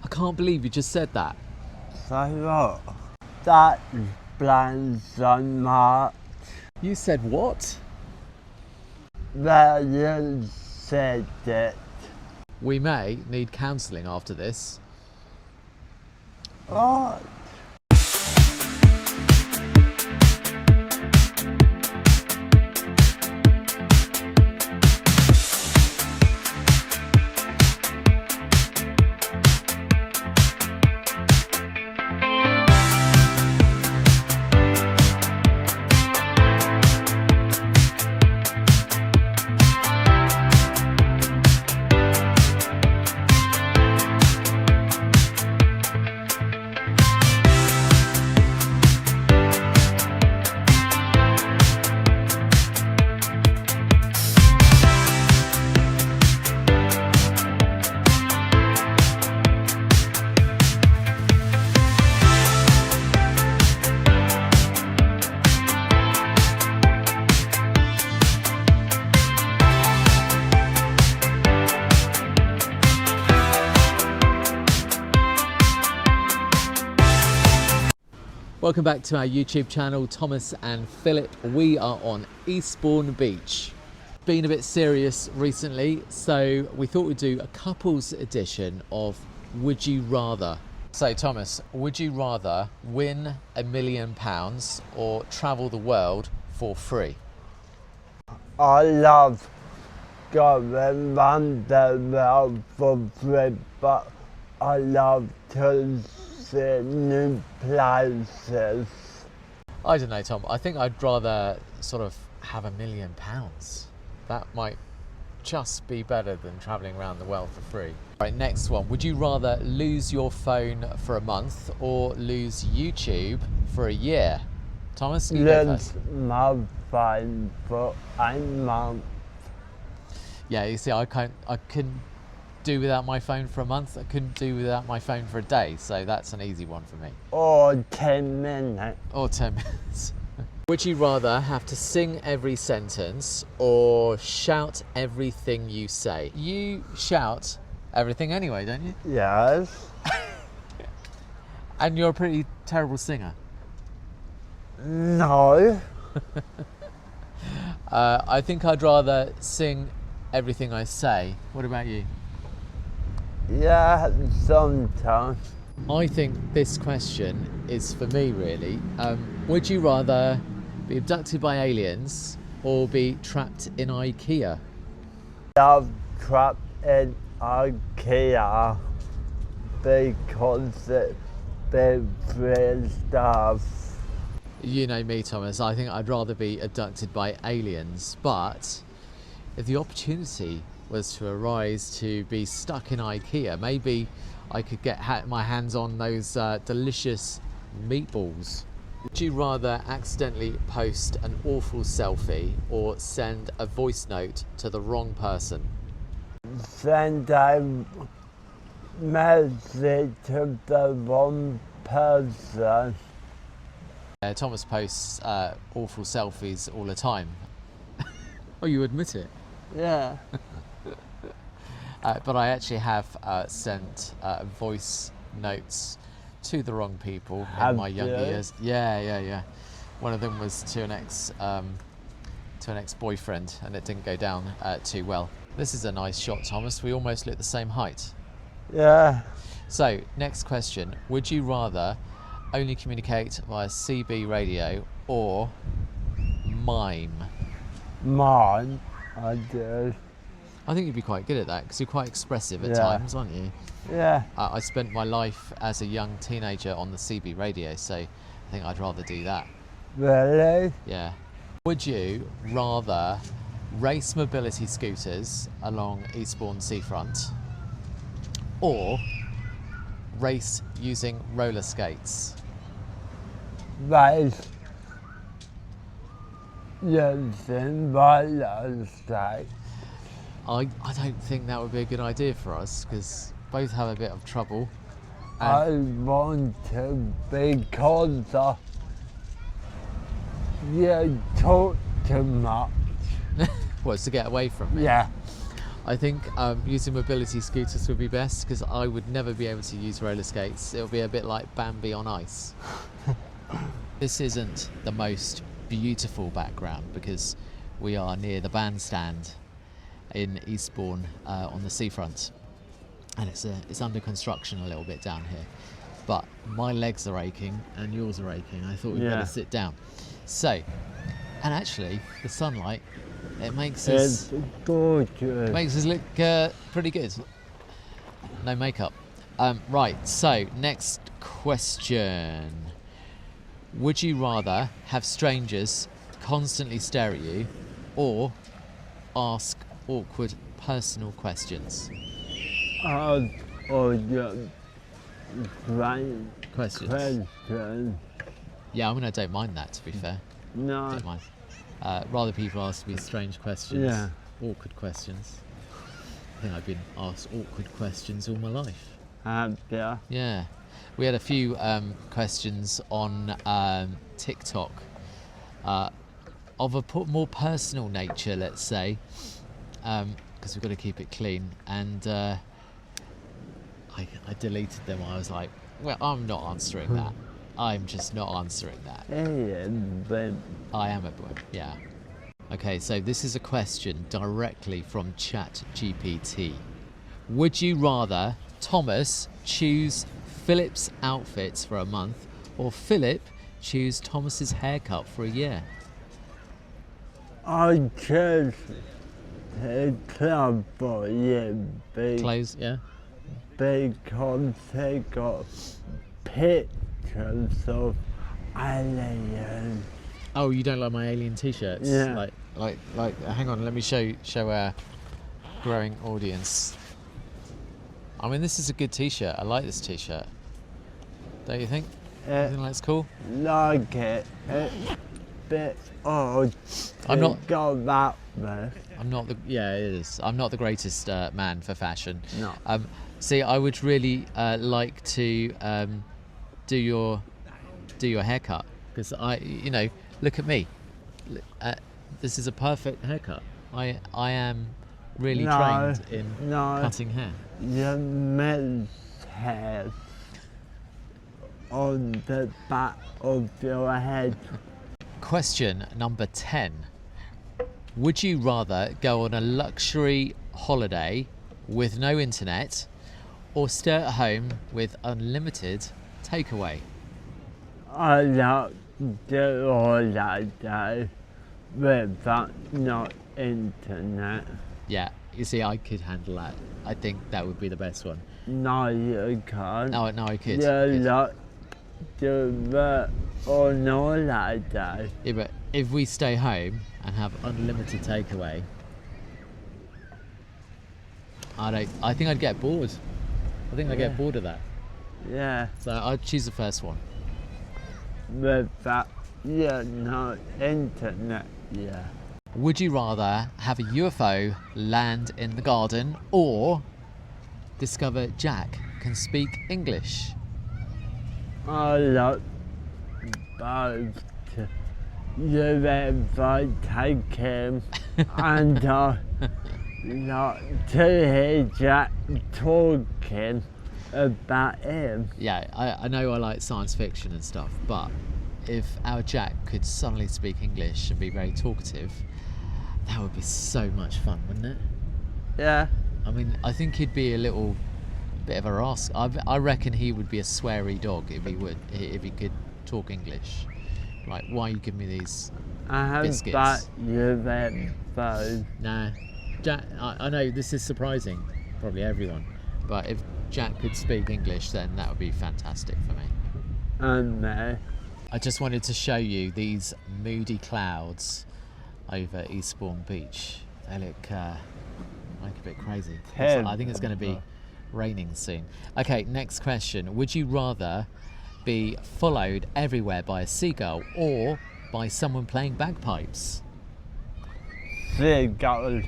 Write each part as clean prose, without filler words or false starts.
I can't believe you just said that. So what? That explains so much. You said what? Well, you said it. We may need counselling after this. What? Welcome back to our YouTube channel, Thomas and Philip. We are on Eastbourne Beach. Been a bit serious recently, so we thought we'd do a couples edition of Would You Rather. So Thomas, would you rather win £1 million or travel the world for free? I love going around the world for free, but I love to see new places. I don't know, Tom. I think I'd rather sort of have £1 million. That might just be better than travelling around the world for free. Right, next one. Would you rather lose your phone for a month or lose YouTube for a year? Thomas, you go first. Lose my phone for a month. Yeah, you see, I couldn't do without my phone for a month. I couldn't do without my phone for a day. So that's an easy one for me. Or 10 minutes. Or 10 minutes. Would you rather have to sing every sentence or shout everything you say? You shout everything anyway, don't you? Yes. And you're a pretty terrible singer. No. I think I'd rather sing everything I say. What about you? Yeah, sometimes. I think this question is for me, really. Would you rather be abducted by aliens or be trapped in IKEA? I've trapped in IKEA because it's big free stuff. You know me, Thomas. I think I'd rather be abducted by aliens, but if the opportunity was to arise to be stuck in IKEA, maybe I could get my hands on those delicious meatballs. Would you rather accidentally post an awful selfie or send a voice note to the wrong person? Send a message to the wrong person. Thomas posts awful selfies all the time. Oh, you admit it? Yeah. But I actually have sent voice notes to the wrong people in my younger years. Yeah. One of them was to an ex-boyfriend, and it didn't go down too well. This is a nice shot, Thomas. We almost look the same height. Yeah. So, next question. Would you rather only communicate via CB radio or mime? Mine, I do. I think you'd be quite good at that because you're quite expressive at Yeah. times, aren't you? Yeah. I spent my life as a young teenager on the CB radio, so I think I'd rather do that. Really? Yeah. Would you rather race mobility scooters along Eastbourne seafront or race using roller skates? Race using roller skates. I don't think that would be a good idea for us because both have a bit of trouble. I want to because you talk too much. Well, it's to get away from me. Yeah. I think using mobility scooters would be best because I would never be able to use roller skates. It'll be a bit like Bambi on ice. This isn't the most beautiful background because we are near the bandstand in Eastbourne on the seafront, and it's under construction a little bit down here. But my legs are aching and yours are aching. I thought we'd better sit down. So, and actually, the sunlight, it makes us look pretty good. No makeup. Right, so next question. Would you rather have strangers constantly stare at you or ask awkward personal questions? Questions. Yeah, I mean, I don't mind that, to be fair. No. Don't mind. Rather people ask me strange questions, awkward questions. I think I've been asked awkward questions all my life. Yeah. Yeah. We had a few questions on TikTok of a more personal nature, let's say, because we've got to keep it clean. And I deleted them. I was like, well, I'm not answering that. I'm just not answering that. I am a boy, yeah. Okay, so this is a question directly from ChatGPT. Would you rather Thomas choose Philip's outfits for a month or Philip choose Thomas's haircut for a year? I chose a club for you. Clothes, yeah? Because they got pictures of aliens. Oh, you don't like my alien t-shirts? Yeah. Like. Hang on, let me show our growing audience. I mean, this is a good t-shirt. I like this t-shirt. Don't you think? You think that's cool? Like it. It's a bit odd. I'm not. Got that much. I'm not the. Yeah, it is. I'm not the greatest man for fashion. No. See, I would really like to do your haircut because look at me. This is a perfect haircut. I am really trained in cutting hair. Your men's hair on the back of your head. Question number 10. Would you rather go on a luxury holiday with no internet or stay at home with unlimited takeaway? I like the holiday without no internet. Yeah, you see, I could handle that. I think that would be the best one. No, you can't. No, I could. You like to work on holiday. Yeah, but if we stay home and have unlimited takeaway, I think I'd get bored. I think I'd get bored of that. Yeah. So I'd choose the first one. Without no internet. Yeah. Would you rather have a UFO land in the garden or discover Jack can speak English? I like both. UFO take him and I like to hear Jack talking about him. Yeah, I know I like science fiction and stuff, but if our Jack could suddenly speak English and be very talkative, that would be so much fun, wouldn't it? Yeah. I mean, I think he'd be a little bit of a rascal. I reckon he would be a sweary dog if he could talk English. Like, why you give me these biscuits? But UFO. Nah, Jack. I know this is surprising, probably everyone, but if Jack could speak English, then that would be fantastic for me. And I just wanted to show you these moody clouds over Eastbourne Beach. They look like a bit crazy. I think it's going to be raining soon. Okay, next question. Would you rather be followed everywhere by a seagull or by someone playing bagpipes? seagulls.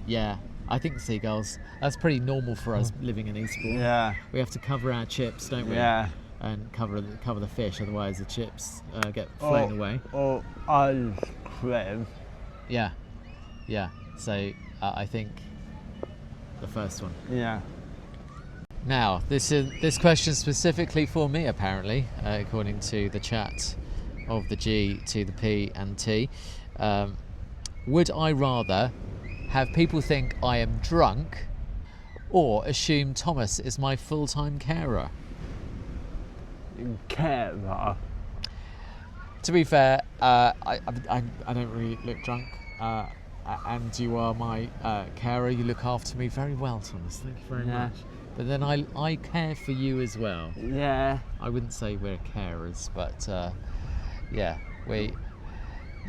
Yeah, I think seagulls. That's pretty normal for us living in Eastbourne. Yeah. We have to cover our chips, don't we? Yeah. And cover the fish, otherwise the chips get flown away. Or ice cream. Yeah. So I think the first one. Yeah. Now, this question specifically for me, apparently, according to the chat of the G to the P and T. Would I rather have people think I am drunk or assume Thomas is my full-time carer? Carer. To be fair, I don't really look drunk, and you are my carer. You look after me very well, Thomas. Thank you very much. But then I care for you as well. Yeah. I wouldn't say we're carers, but yeah,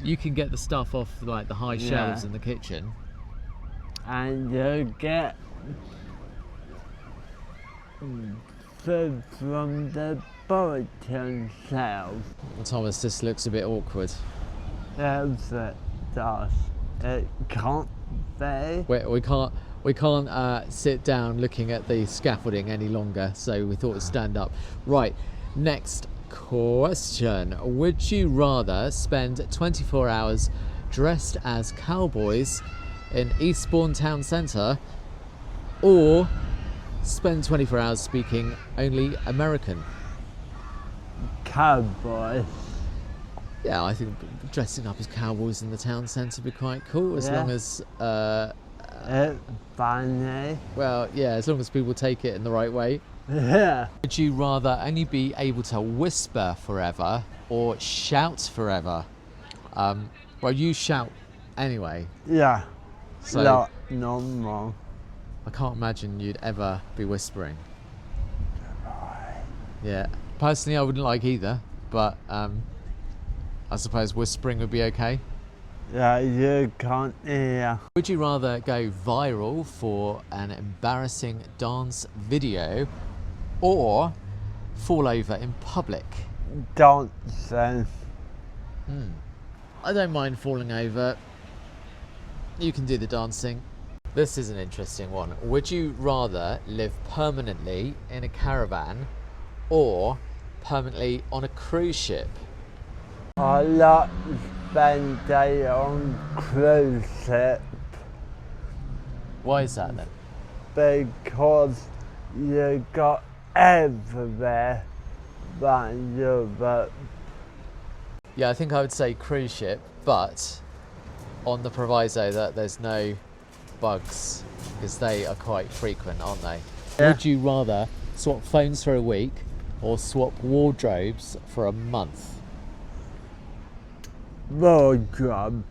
you can get the stuff off like the high shelves in the kitchen, and you get food from the bottom shelf. Thomas, this looks a bit awkward. Yes, it does. It can't be. We can't sit down looking at the scaffolding any longer, so we thought we'd stand up. Right, next question. Would you rather spend 24 hours dressed as cowboys in Eastbourne town centre, or spend 24 hours speaking only American? Cowboys. Yeah, I think dressing up as cowboys in the town centre would be quite cool, as long as it's funny. well, yeah, as long as people take it in the right way. Yeah. Would you rather only be able to whisper forever or shout forever? Well, you shout anyway. Yeah. So Not normal. I can't imagine you'd ever be whispering. Yeah. Personally, I wouldn't like either, but I suppose whispering would be okay. Yeah, you can't hear. Would you rather go viral for an embarrassing dance video or fall over in public? Dancing. I don't mind falling over. You can do the dancing. This is an interesting one. Would you rather live permanently in a caravan or permanently on a cruise ship? I like to spend day on cruise ship Why is that then? because you got everywhere around Europe. Yeah, I think I would say cruise ship, but on the proviso that there's no bugs, because they are quite frequent, aren't they? Yeah. Would you rather swap phones for a week or swap wardrobes for a month? Wardrobe.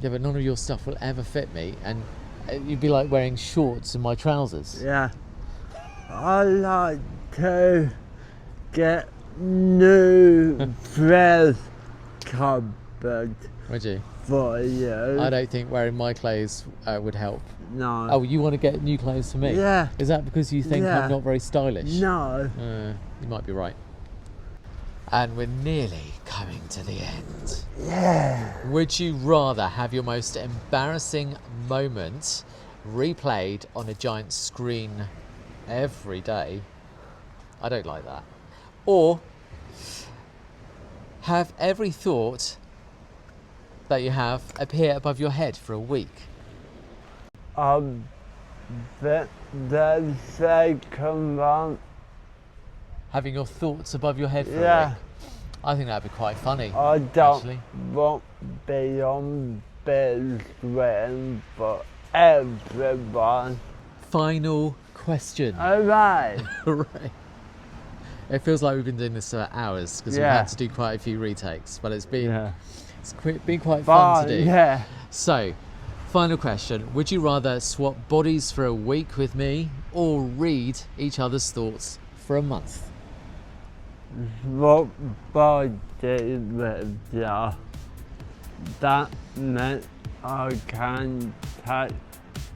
Yeah, but none of your stuff will ever fit me, and you'd be like wearing shorts and my trousers. Yeah. I like to get new dress cupboard Would you? for you. I don't think wearing my clothes would help. No. Oh, you want to get new clothes for me? Yeah. Is that because you think Yeah. I'm not very stylish? No. You might be right. And we're nearly coming to the end. Yeah. Would you rather have your most embarrassing moment replayed on a giant screen every day? I don't like that. Or have every thought that you have appear above your head for a week? The second one. Having your thoughts above your head for a Yeah. week? I think that'd be quite funny. I don't actually. want to be on bed screen for everyone. Final question. Alright. Right. It feels like we've been doing this for hours because we've Yeah. had to do quite a few retakes, but it's been Yeah. been quite fun to do. Yeah. So, final question: would you rather swap bodies for a week with me, or read each other's thoughts for a month? What body with you? That meant I can take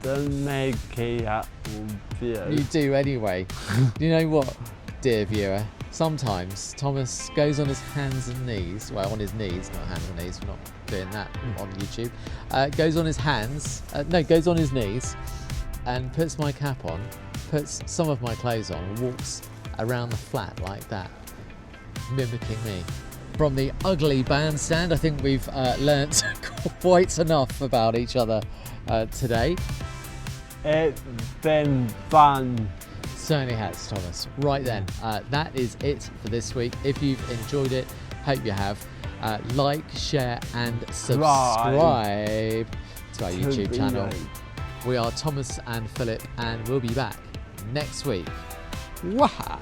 the Mickey out with You you. do anyway. You know what, dear viewer? Sometimes Thomas goes on his hands and knees, well, on his knees, not hands and knees, we're not doing that on YouTube. Goes on his hands, goes on his knees and puts my cap on, puts some of my clothes on and walks around the flat like that, mimicking me. From the ugly bandstand, I think we've learnt quite enough about each other today. It's been fun. Certainly has, Thomas. Right then, that is it for this week. If you've enjoyed it, hope you have. Like, share and subscribe to our YouTube channel. We are Thomas and Philip, and we'll be back next week. Waha!